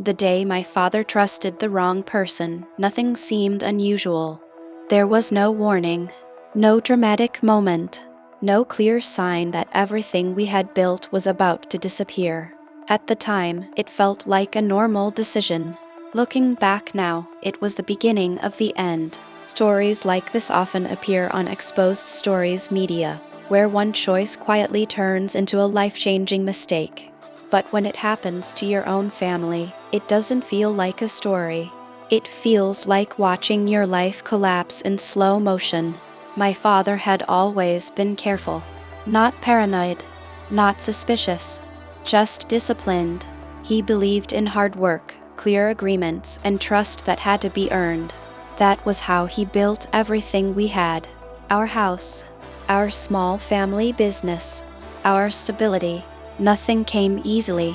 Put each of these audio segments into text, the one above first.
The day my father trusted the wrong person, nothing seemed unusual. There was no warning, no dramatic moment, no clear sign that everything we had built was about to disappear. At the time, it felt like a normal decision. Looking back now, it was the beginning of the end. Stories like this often appear on exposed stories media, where one choice quietly turns into a life-changing mistake. But when it happens to your own family, it doesn't feel like a story. It feels like watching your life collapse in slow motion. My father had always been careful. Not paranoid, not suspicious, just disciplined. He believed in hard work, clear agreements, and trust that had to be earned. That was how he built everything we had. Our house, our small family business, our stability. Nothing came easily,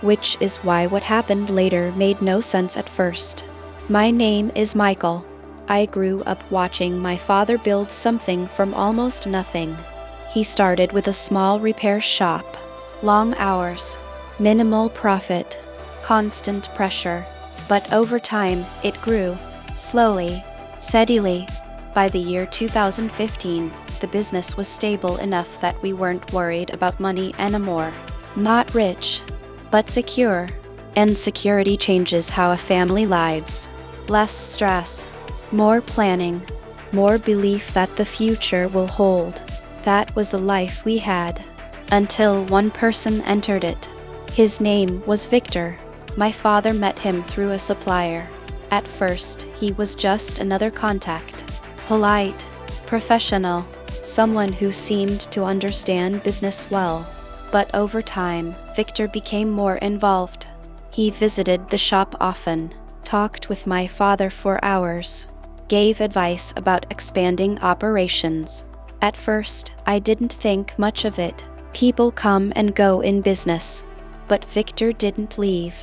which is why what happened later made no sense at first. My name is Michael. I grew up watching my father build something from almost nothing. He started with a small repair shop. Long hours, minimal profit, constant pressure. But over time, it grew. Slowly, steadily. By the year 2015, the business was stable enough that we weren't worried about money anymore. Not rich, but secure. And security changes how a family lives. Less stress, more planning, more belief that the future will hold. That was the life we had. Until one person entered it. His name was Victor. My father met him through a supplier. At first, he was just another contact. Polite, professional, someone who seemed to understand business well. But over time, Victor became more involved. He visited the shop often, talked with my father for hours, gave advice about expanding operations. At first, I didn't think much of it. People come and go in business. But Victor didn't leave.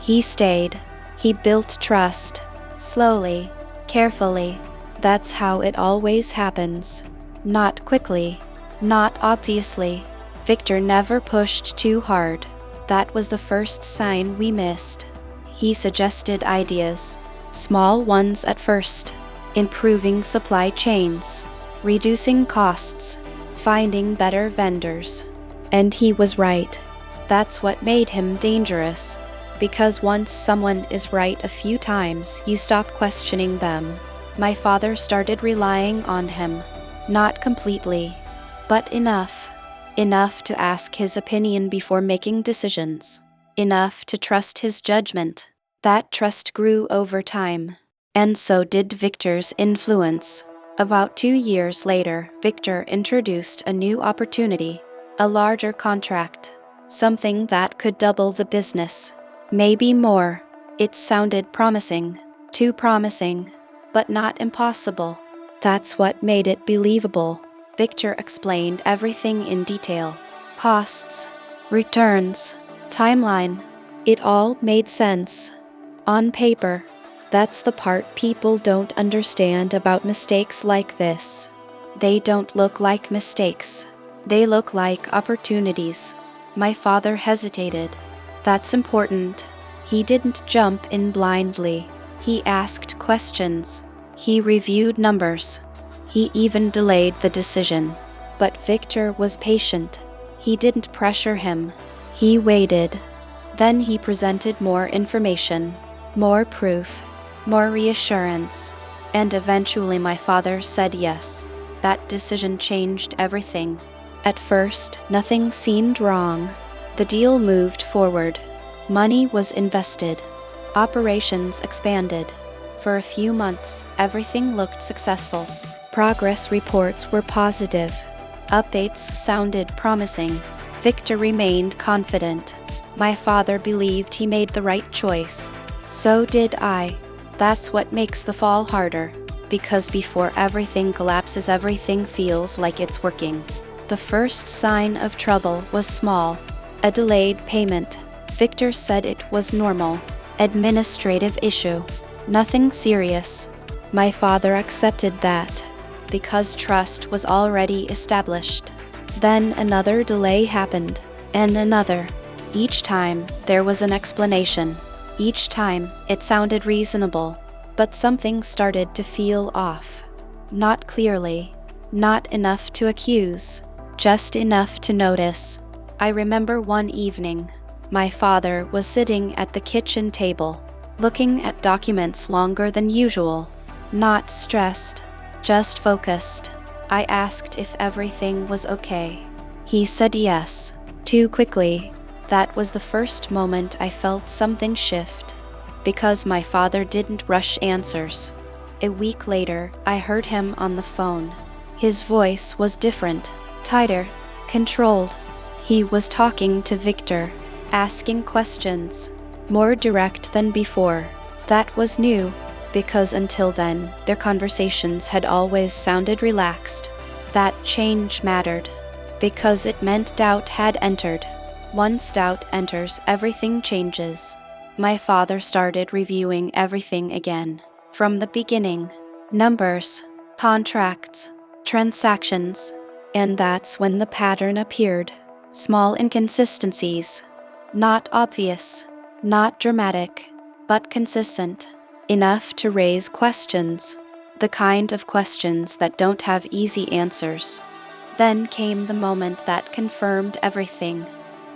He stayed. He built trust. Slowly, carefully. That's how it always happens. Not quickly. Not obviously. Victor never pushed too hard. That was the first sign we missed. He suggested ideas. Small ones at first. Improving supply chains. Reducing costs. Finding better vendors. And he was right. That's what made him dangerous. Because once someone is right a few times, you stop questioning them. My father started relying on him. Not completely, but enough. Enough to ask his opinion before making decisions. Enough to trust his judgment. That trust grew over time. And so did Victor's influence. About 2 years later, Victor introduced a new opportunity. A larger contract. Something that could double the business. Maybe more. It sounded promising. Too promising. But not impossible. That's what made it believable. Victor explained everything in detail. Costs, returns, timeline. It all made sense. On paper. That's the part people don't understand about mistakes like this. They don't look like mistakes. They look like opportunities. My father hesitated. That's important. He didn't jump in blindly. He asked questions. He reviewed numbers. He even delayed the decision. But Victor was patient. He didn't pressure him. He waited. Then he presented more information, more proof, more reassurance. And eventually my father said yes. That decision changed everything. At first, nothing seemed wrong. The deal moved forward. Money was invested. Operations expanded. For a few months, everything looked successful. Progress reports were positive. Updates sounded promising. Victor remained confident. My father believed he made the right choice. So did I. That's what makes the fall harder. Because before everything collapses, everything feels like it's working. The first sign of trouble was small. A delayed payment. Victor said it was normal. Administrative issue. Nothing serious. My father accepted that. Because trust was already established. Then another delay happened. And another. Each time, there was an explanation. Each time, it sounded reasonable, but something started to feel off. Not clearly, not enough to accuse, just enough to notice. I remember one evening, my father was sitting at the kitchen table, looking at documents longer than usual. Not stressed, just focused. I asked if everything was okay. He said yes, too quickly. That was the first moment I felt something shift, because my father didn't rush answers. A week later, I heard him on the phone. His voice was different, tighter, controlled. He was talking to Victor, asking questions, more direct than before. That was new, because until then, their conversations had always sounded relaxed. That change mattered, because it meant doubt had entered. Once doubt enters, everything changes. My father started reviewing everything again, from the beginning. Numbers, contracts, transactions. And that's when the pattern appeared. Small inconsistencies. Not obvious, not dramatic, but consistent. Enough to raise questions. The kind of questions that don't have easy answers. Then came the moment that confirmed everything.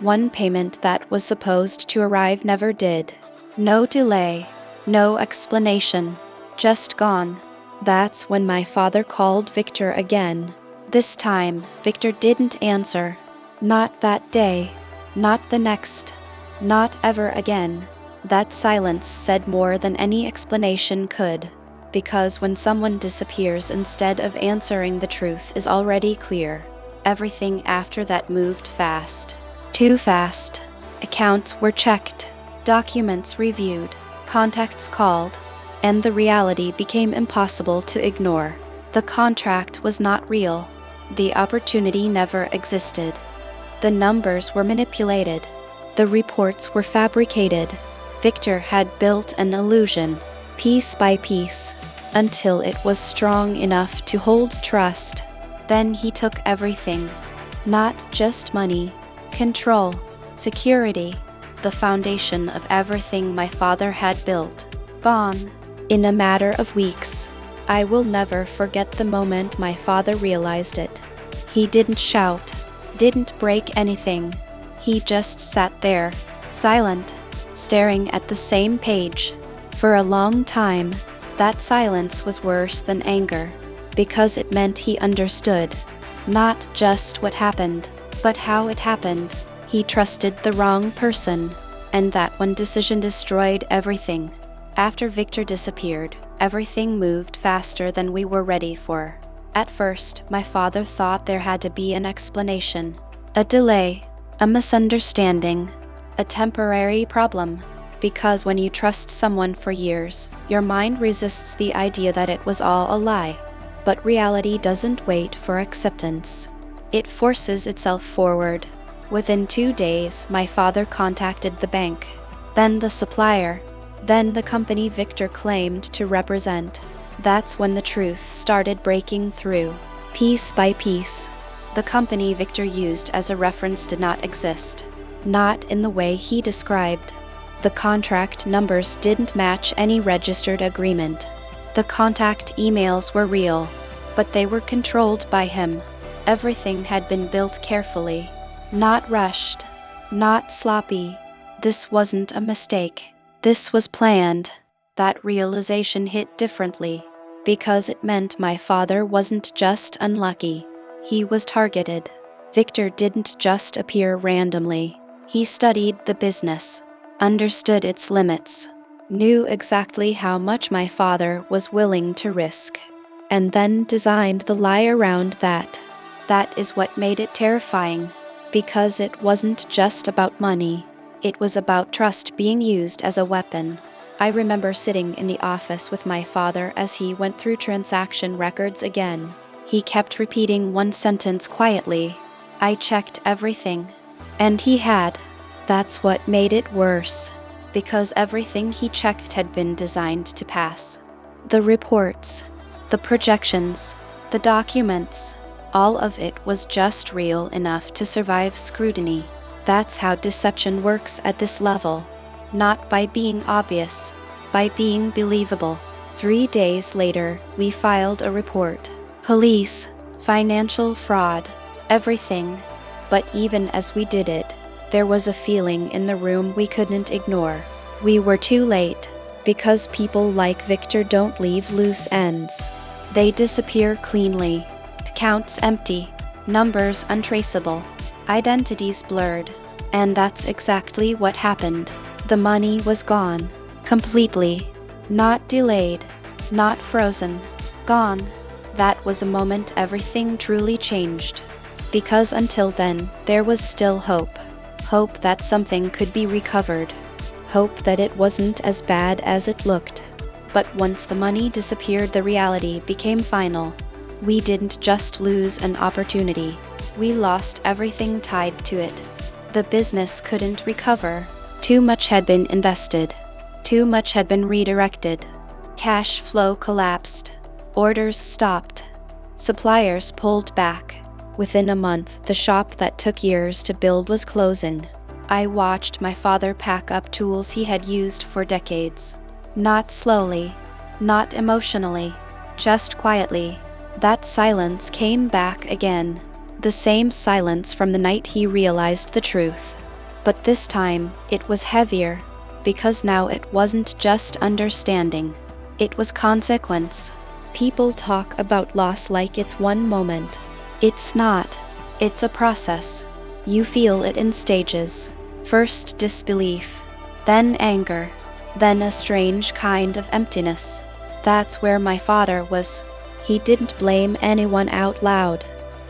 One payment that was supposed to arrive never did. No delay, no explanation, just gone. That's when my father called Victor again. This time, Victor didn't answer. Not that day, not the next, not ever again. That silence said more than any explanation could, because when someone disappears instead of answering, the truth is already clear. Everything after that moved fast. Too fast. Accounts were checked, documents reviewed, contacts called, and the reality became impossible to ignore. The contract was not real. The opportunity never existed. The numbers were manipulated. The reports were fabricated. Victor had built an illusion, piece by piece, until it was strong enough to hold trust. Then he took everything. Not just money, control, security, the foundation of everything my father had built. Gone. In a matter of weeks. I will never forget the moment my father realized it. He didn't shout, didn't break anything. He just sat there, silent, staring at the same page. For a long time, that silence was worse than anger, because it meant he understood. Not just what happened, but how it happened. He trusted the wrong person, and that one decision destroyed everything. After Victor disappeared, everything moved faster than we were ready for. At first, my father thought there had to be an explanation. A delay, a misunderstanding, a temporary problem. Because when you trust someone for years, your mind resists the idea that it was all a lie. But reality doesn't wait for acceptance. It forces itself forward. Within 2 days, my father contacted the bank, then the supplier, then the company Victor claimed to represent. That's when the truth started breaking through, piece by piece. The company Victor used as a reference did not exist, not in the way he described. The contract numbers didn't match any registered agreement. The contact emails were real, but they were controlled by him. Everything had been built carefully, not rushed, not sloppy. This wasn't a mistake. This was planned. That realization hit differently, because it meant my father wasn't just unlucky. He was targeted. Victor didn't just appear randomly. He studied the business, understood its limits, knew exactly how much my father was willing to risk, and then designed the lie around that. That is what made it terrifying, because it wasn't just about money. It was about trust being used as a weapon. I remember sitting in the office with my father as he went through transaction records again. He kept repeating one sentence quietly. I checked everything. And he had. That's what made it worse, because everything he checked had been designed to pass. The reports, the projections, the documents, all of it was just real enough to survive scrutiny. That's how deception works at this level. Not by being obvious, by being believable. 3 days later, we filed a report. Police, financial fraud, everything. But even as we did it, there was a feeling in the room we couldn't ignore. We were too late, because people like Victor don't leave loose ends. They disappear cleanly. Accounts empty, numbers untraceable, identities blurred. And that's exactly what happened. The money was gone. Completely. Not delayed. Not frozen. Gone. That was the moment everything truly changed. Because until then, there was still hope. Hope that something could be recovered. Hope that it wasn't as bad as it looked. But once the money disappeared, the reality became final. We didn't just lose an opportunity. We lost everything tied to it. The business couldn't recover. Too much had been invested. Too much had been redirected. Cash flow collapsed. Orders stopped. Suppliers pulled back. Within a month, the shop that took years to build was closing. I watched my father pack up tools he had used for decades. Not slowly, not emotionally, just quietly. That silence came back again. The same silence from the night he realized the truth. But this time, it was heavier, because now it wasn't just understanding. It was consequence. People talk about loss like it's one moment. It's not. It's a process. You feel it in stages. First disbelief, then anger, then a strange kind of emptiness. That's where my father was. He didn't blame anyone out loud.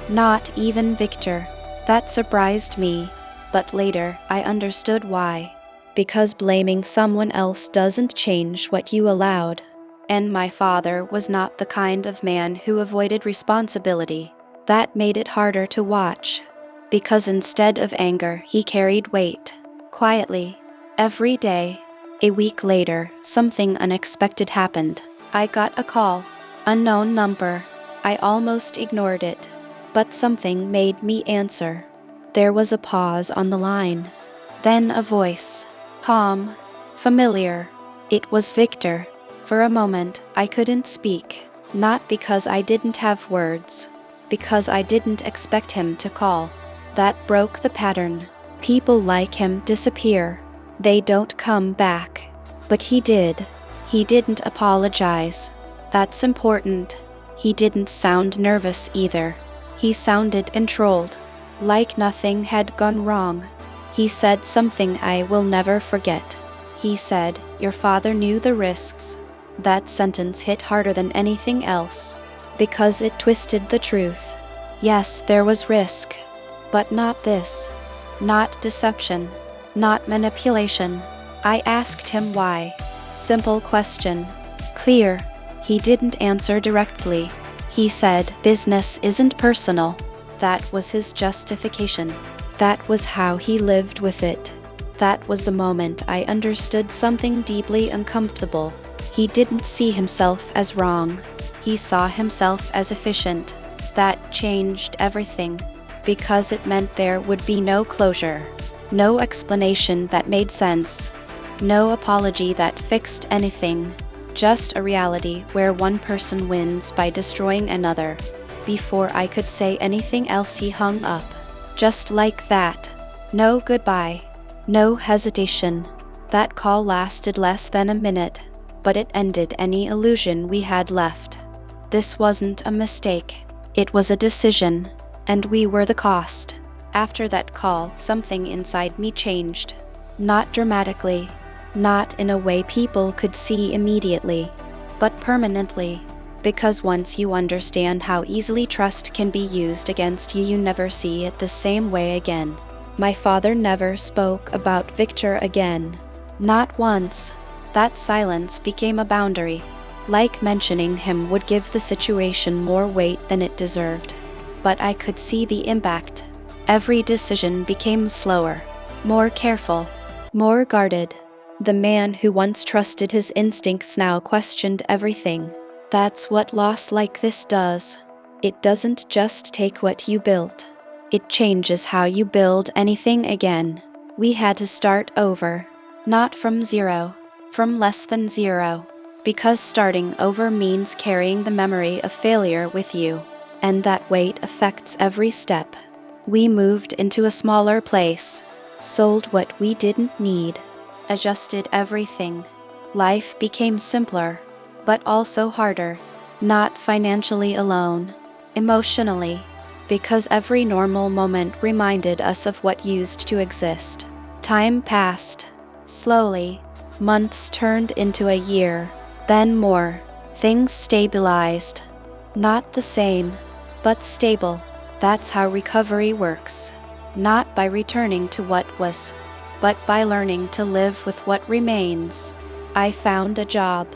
Not even Victor. That surprised me, but later I understood why. Because blaming someone else doesn't change what you allowed. And my father was not the kind of man who avoided responsibility. That made it harder to watch. Because instead of anger, he carried weight. Quietly. Every day. A week later, something unexpected happened. I got a call. Unknown number. I almost ignored it. But something made me answer. There was a pause on the line. Then a voice. Calm. Familiar. It was Victor. For a moment, I couldn't speak. Not because I didn't have words. Because I didn't expect him to call. That broke the pattern. People like him disappear. They don't come back. But he did. He didn't apologize. That's important. He didn't sound nervous either. He sounded controlled. Like nothing had gone wrong. He said something I will never forget. He said, "Your father knew the risks." That sentence hit harder than anything else. Because it twisted the truth. Yes, there was risk. But not this. Not deception. Not manipulation. I asked him why. Simple question. Clear. He didn't answer directly. He said, "Business isn't personal." That was his justification. That was how he lived with it. That was the moment I understood something deeply uncomfortable. He didn't see himself as wrong. He saw himself as efficient. That changed everything. Because it meant there would be no closure. No explanation that made sense. No apology that fixed anything. Just a reality where one person wins by destroying another. Before I could say anything else, he hung up. Just like that. No goodbye. No hesitation. That call lasted less than a minute, but it ended any illusion we had left. This wasn't a mistake. It was a decision, and we were the cost. After that call, something inside me changed. Not dramatically. Not in a way people could see immediately, but permanently. Because once you understand how easily trust can be used against you, you never see it the same way again. My father never spoke about Victor again. Not once. That silence became a boundary. Like mentioning him would give the situation more weight than it deserved. But I could see the impact. Every decision became slower, more careful, more guarded. The man who once trusted his instincts now questioned everything. That's what loss like this does. It doesn't just take what you built. It changes how you build anything again. We had to start over. Not from zero, from less than zero. Because starting over means carrying the memory of failure with you, and that weight affects every step. We moved into a smaller place, sold what we didn't need, adjusted everything. Life became simpler, but also harder. Not financially alone, emotionally, because every normal moment reminded us of what used to exist. Time passed, slowly. Months turned into a year, then more. Things stabilized. Not the same, but stable. That's how recovery works. Not by returning to what was, but by learning to live with what remains. I found a job,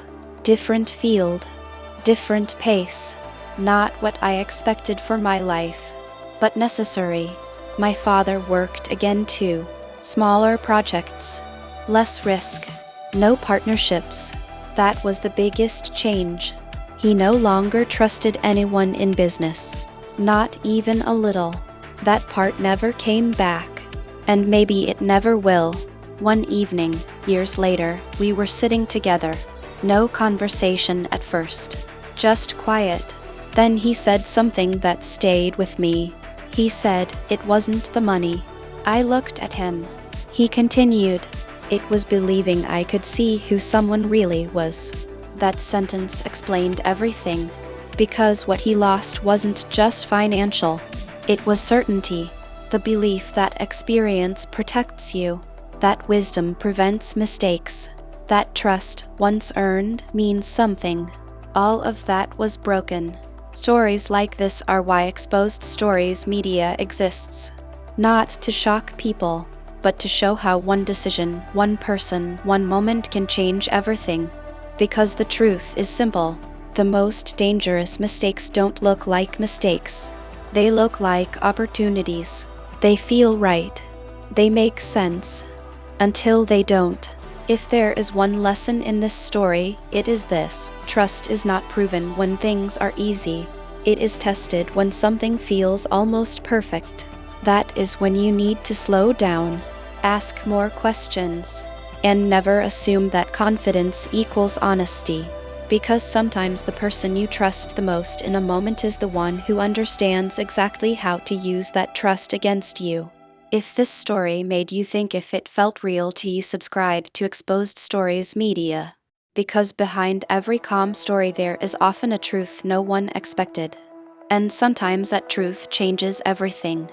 different field, different pace. Not what I expected for my life, but necessary. My father worked again too. Smaller projects, less risk, no partnerships. That was the biggest change. He no longer trusted anyone in business. Not even a little. That part never came back. And maybe it never will. One evening, years later, we were sitting together. No conversation at first. Just quiet. Then he said something that stayed with me. He said it wasn't the money. I looked at him. He continued. It was believing I could see who someone really was. That sentence explained everything. Because what he lost wasn't just financial. It was certainty. The belief that experience protects you. That wisdom prevents mistakes. That trust, once earned, means something. All of that was broken. Stories like this are why Exposed Stories media exists. Not to shock people, but to show how one decision, one person, one moment can change everything. Because the truth is simple. The most dangerous mistakes don't look like mistakes. They look like opportunities. They feel right. They make sense. Until they don't. If there is one lesson in this story, it is this. Trust is not proven when things are easy. It is tested when something feels almost perfect. That is when you need to slow down, ask more questions, and never assume that confidence equals honesty. Because sometimes the person you trust the most in a moment is the one who understands exactly how to use that trust against you. If this story made you think, if it felt real to you, subscribe to Exposed Stories Media. Because behind every calm story there is often a truth no one expected. And sometimes that truth changes everything.